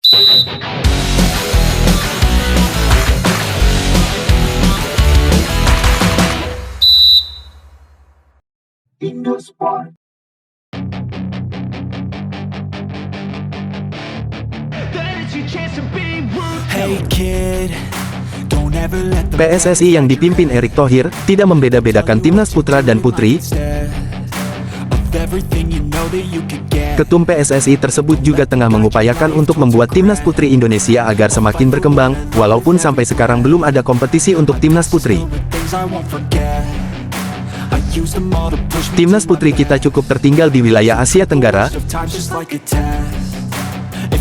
Indosport. Hey kid, don't ever let the PSSI yang dipimpin Erick Thohir tidak membeda-bedakan timnas putra dan putri. of everything you know that you could get. Ketum PSSI tersebut juga tengah mengupayakan untuk membuat timnas putri Indonesia agar semakin berkembang, walaupun sampai sekarang belum ada kompetisi untuk timnas putri. Things I won't forget. I used them all to push me Timnas putri kita cukup tertinggal di wilayah Asia Tenggara. of times just like a test.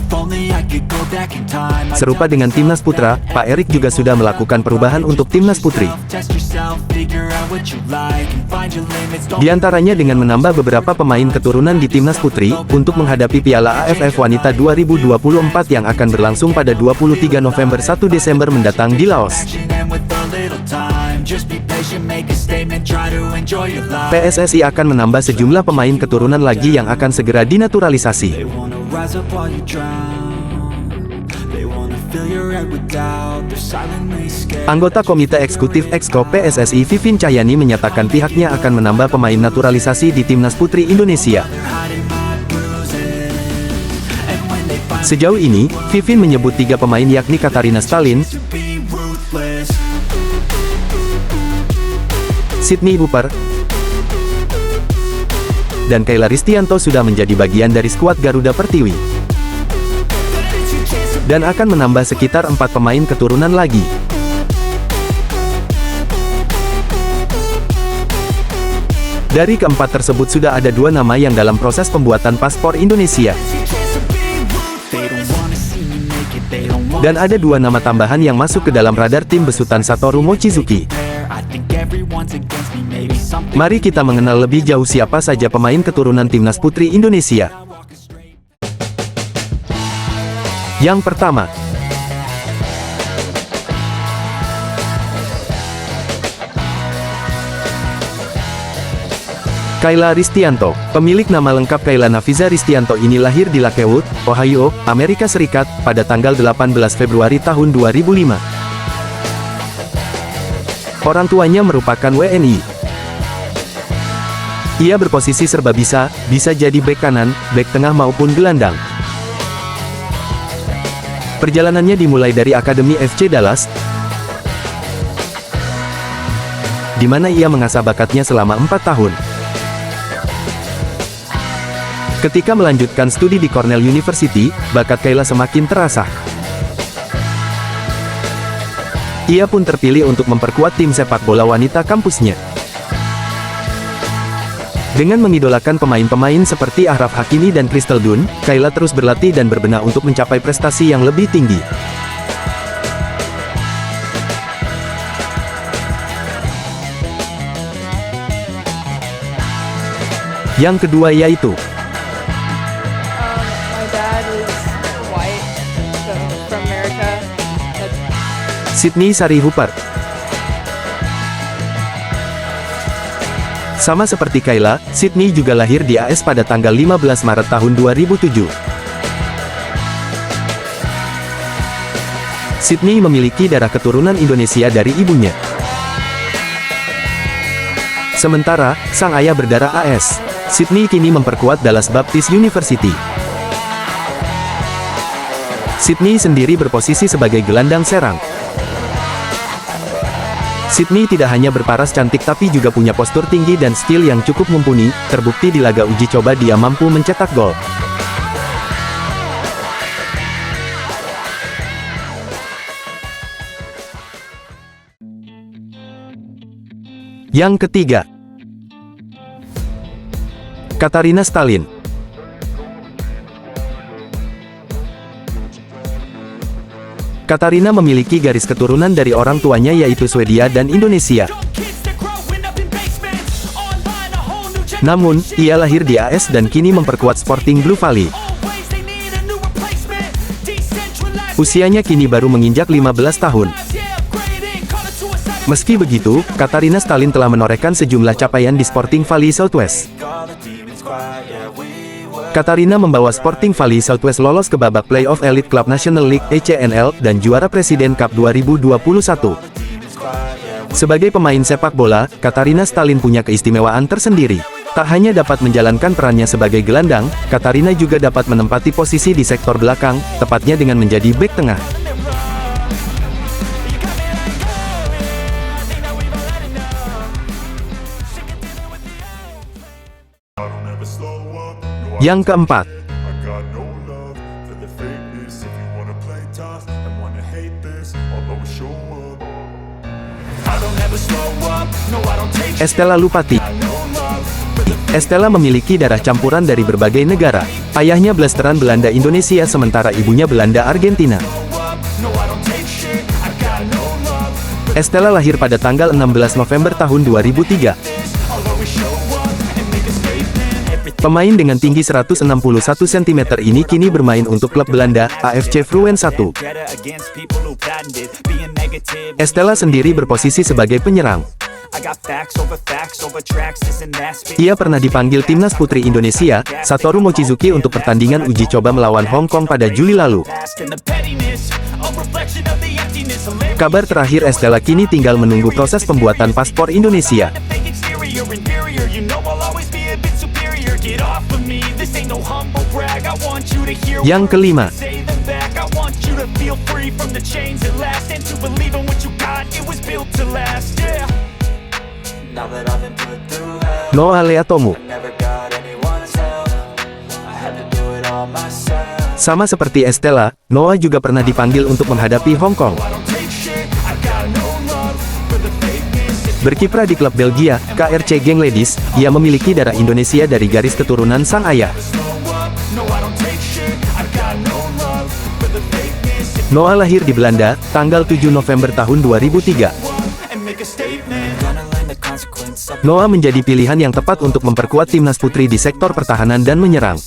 If only I could go back in time. Serupa dengan timnas putra, Pak Erick juga sudah melakukan perubahan untuk timnas putri. Test yourself, figure out what you like, and find your limits. Don't Di antaranya dengan menambah beberapa pemain keturunan di timnas putri, untuk menghadapi Piala AFF Wanita 2024 yang akan berlangsung pada 23 November 1 Desember mendatang di Laos. action, and with a little time, just be patient, make a statement, try to enjoy your life. PSSI akan menambah sejumlah pemain keturunan lagi yang akan segera dinaturalisasi. They wanna rise up while you drown. They wanna fill your head with doubt. They're silently scared. Anggota Komite Eksekutif Exco PSSI Vivin Cahyani menyatakan pihaknya akan menambah pemain naturalisasi di timnas putri Indonesia. Hiding my bruises. And when they find Sejauh ini, Vivin menyebut 3 pemain yakni Katarina Stalin, to be ruthless, Sydney Hooper, dan Kayla Ristianto sudah menjadi bagian dari skuad Garuda Pertiwi. Dan akan menambah sekitar 4 pemain keturunan lagi. Dari keempat tersebut sudah ada 2 nama yang dalam proses pembuatan paspor Indonesia. they don't wanna see me make it. They don't wanna Dan ada 2 nama tambahan yang masuk ke dalam radar tim besutan Satoru Mochizuki. care. I think everyone's against me. Maybe something. Mari kita mengenal lebih jauh siapa saja pemain keturunan timnas putri Indonesia. Yang pertama, Kayla Ristianto. Pemilik nama lengkap Kayla Nafiza Ristianto ini lahir di Lakewood, Ohio, Amerika Serikat, pada tanggal 18 Februari tahun 2005. Orang tuanya merupakan WNI. Ia berposisi serba bisa jadi bek kanan, bek tengah maupun gelandang. Perjalanannya dimulai dari Akademi FC Dallas, di mana ia mengasah bakatnya selama 4 tahun. Ketika melanjutkan studi di Cornell University, bakat Kayla semakin terasah. Ia pun terpilih untuk memperkuat tim sepak bola wanita kampusnya. Dengan mengidolakan pemain-pemain seperti Ahraf Hakimi dan Crystal Dunn, Kayla terus berlatih dan berbenah untuk mencapai prestasi yang lebih tinggi. Yang kedua yaitu My dad is white, so from America. That's Sydney Sari Hooper. Sama seperti Kayla, Sydney juga lahir di AS pada tanggal 15 Maret tahun 2007. Sydney memiliki darah keturunan Indonesia dari ibunya. Sementara, sang ayah berdarah AS. Sydney kini memperkuat Dallas Baptist University. Sydney sendiri berposisi sebagai gelandang serang. Sydney tidak hanya berparas cantik tapi juga punya postur tinggi dan skill yang cukup mumpuni, terbukti di laga uji coba dia mampu mencetak gol. Yang ketiga, Katarina Stalin. Katarina memiliki garis keturunan dari orang tuanya yaitu Swedia dan Indonesia. Namun, ia lahir di AS dan kini memperkuat Sporting Blue Valley. Usianya kini baru menginjak 15 tahun. Meski begitu, Katarina Stalin telah menorehkan sejumlah capaian di Sporting Valley Southwest. Katarina membawa Sporting Valley Southwest lolos ke babak playoff Elite Club National League (ECNL) dan juara Presiden Cup 2021. Sebagai pemain sepak bola, Katarina Stalin punya keistimewaan tersendiri. Tak hanya dapat menjalankan perannya sebagai gelandang, Katarina juga dapat menempati posisi di sektor belakang, tepatnya dengan menjadi bek tengah. Yang keempat, Estela Lupati. Estela memiliki darah campuran dari berbagai negara. Ayahnya blasteran Belanda Indonesia sementara ibunya Belanda Argentina. Estela lahir pada tanggal 16 November tahun 2003. Pemain dengan tinggi 161 cm ini kini bermain untuk klub Belanda, AFC Fruwen 1. Estela sendiri berposisi sebagai penyerang. Ia pernah dipanggil timnas putri Indonesia, Satoru Mochizuki untuk pertandingan uji coba melawan Hong Kong pada Juli lalu. Kabar terakhir Estela kini tinggal menunggu proses pembuatan paspor Indonesia. Yang kelima, Noah Leatomu. Sama seperti Estela, Noah juga pernah dipanggil untuk menghadapi Hong Kong. Berkiprah di klub Belgia, KRC Genk Ladies, ia memiliki darah Indonesia dari garis keturunan sang ayah. Noah lahir di Belanda, tanggal 7 November tahun 2003. Noah menjadi pilihan yang tepat untuk memperkuat timnas putri di sektor pertahanan dan menyerang.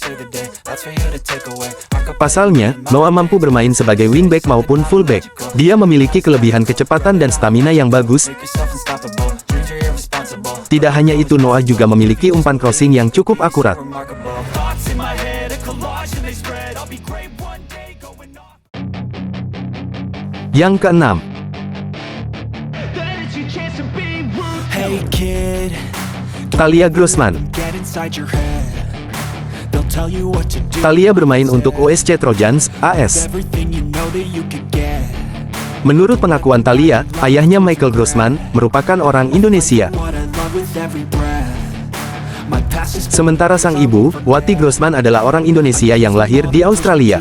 Pasalnya, Noah mampu bermain sebagai wingback maupun fullback. Dia memiliki kelebihan kecepatan dan stamina yang bagus. Tidak hanya itu, Noah juga memiliki umpan crossing yang cukup akurat. Yang keenam, Thalia Grossman. Thalia bermain untuk OSC Trojans, AS. Menurut pengakuan Thalia, ayahnya Michael Grossman merupakan orang Indonesia. Sementara sang ibu, Wati Grossman adalah orang Indonesia yang lahir di Australia.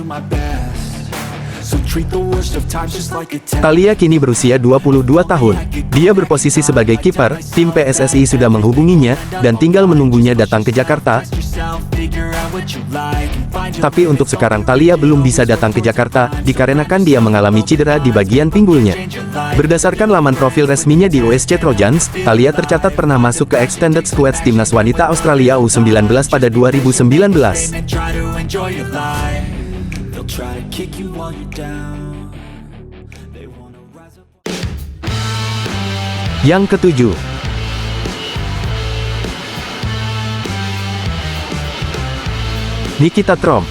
Thalia kini berusia 22 tahun. Dia berposisi sebagai kiper, tim PSSI sudah menghubunginya, dan tinggal menunggunya datang ke Jakarta. Tapi untuk sekarang Thalia belum bisa datang ke Jakarta, dikarenakan dia mengalami cedera di bagian pinggulnya. Berdasarkan laman profil resminya di OSC Trojans, Thalia tercatat pernah masuk ke Extended Squad Timnas Wanita Australia U19 pada 2019. Yang ketujuh, Nikita Trom.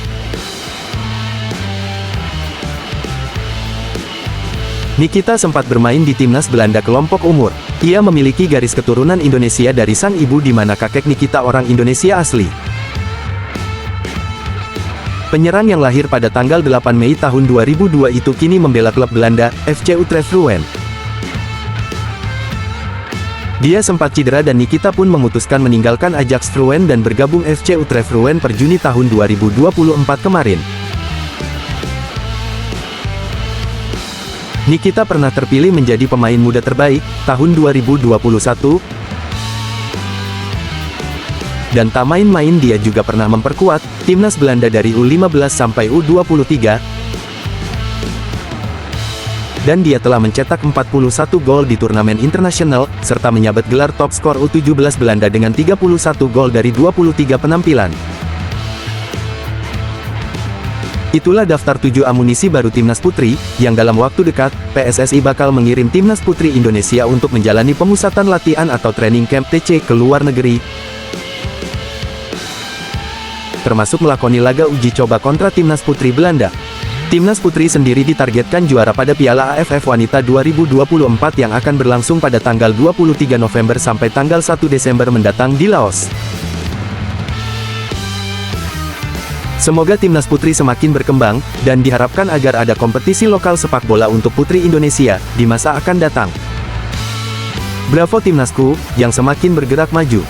Nikita sempat bermain di timnas Belanda kelompok umur. Ia memiliki garis keturunan Indonesia dari sang ibu di mana kakek Nikita orang Indonesia asli. Penyerang yang lahir pada tanggal 8 Mei tahun 2002 itu kini membela klub Belanda, FC Utrecht Fruwen. Dia sempat cedera dan Nikita pun memutuskan meninggalkan Ajax Fruwen dan bergabung FC Utrecht Fruwen per Juni tahun 2024 kemarin. Nikita pernah terpilih menjadi pemain muda terbaik tahun 2021. Dan tak main-main, dia juga pernah memperkuat timnas Belanda dari U15 sampai U23. Dan dia telah mencetak 41 gol di turnamen internasional, serta menyabet gelar top skor U17 Belanda dengan 31 gol dari 23 penampilan. Itulah daftar 7 amunisi baru timnas putri, yang dalam waktu dekat, PSSI bakal mengirim timnas putri Indonesia untuk menjalani pemusatan latihan atau training camp TC ke luar negeri. termasuk melakoni laga uji coba kontra timnas putri Belanda. Timnas putri sendiri ditargetkan juara pada Piala AFF Wanita 2024 yang akan berlangsung pada tanggal 23 November sampai tanggal 1 Desember mendatang di Laos. Semoga timnas putri semakin berkembang, dan diharapkan agar ada kompetisi lokal sepak bola untuk putri Indonesia di masa akan datang. Bravo timnasku, yang semakin bergerak maju.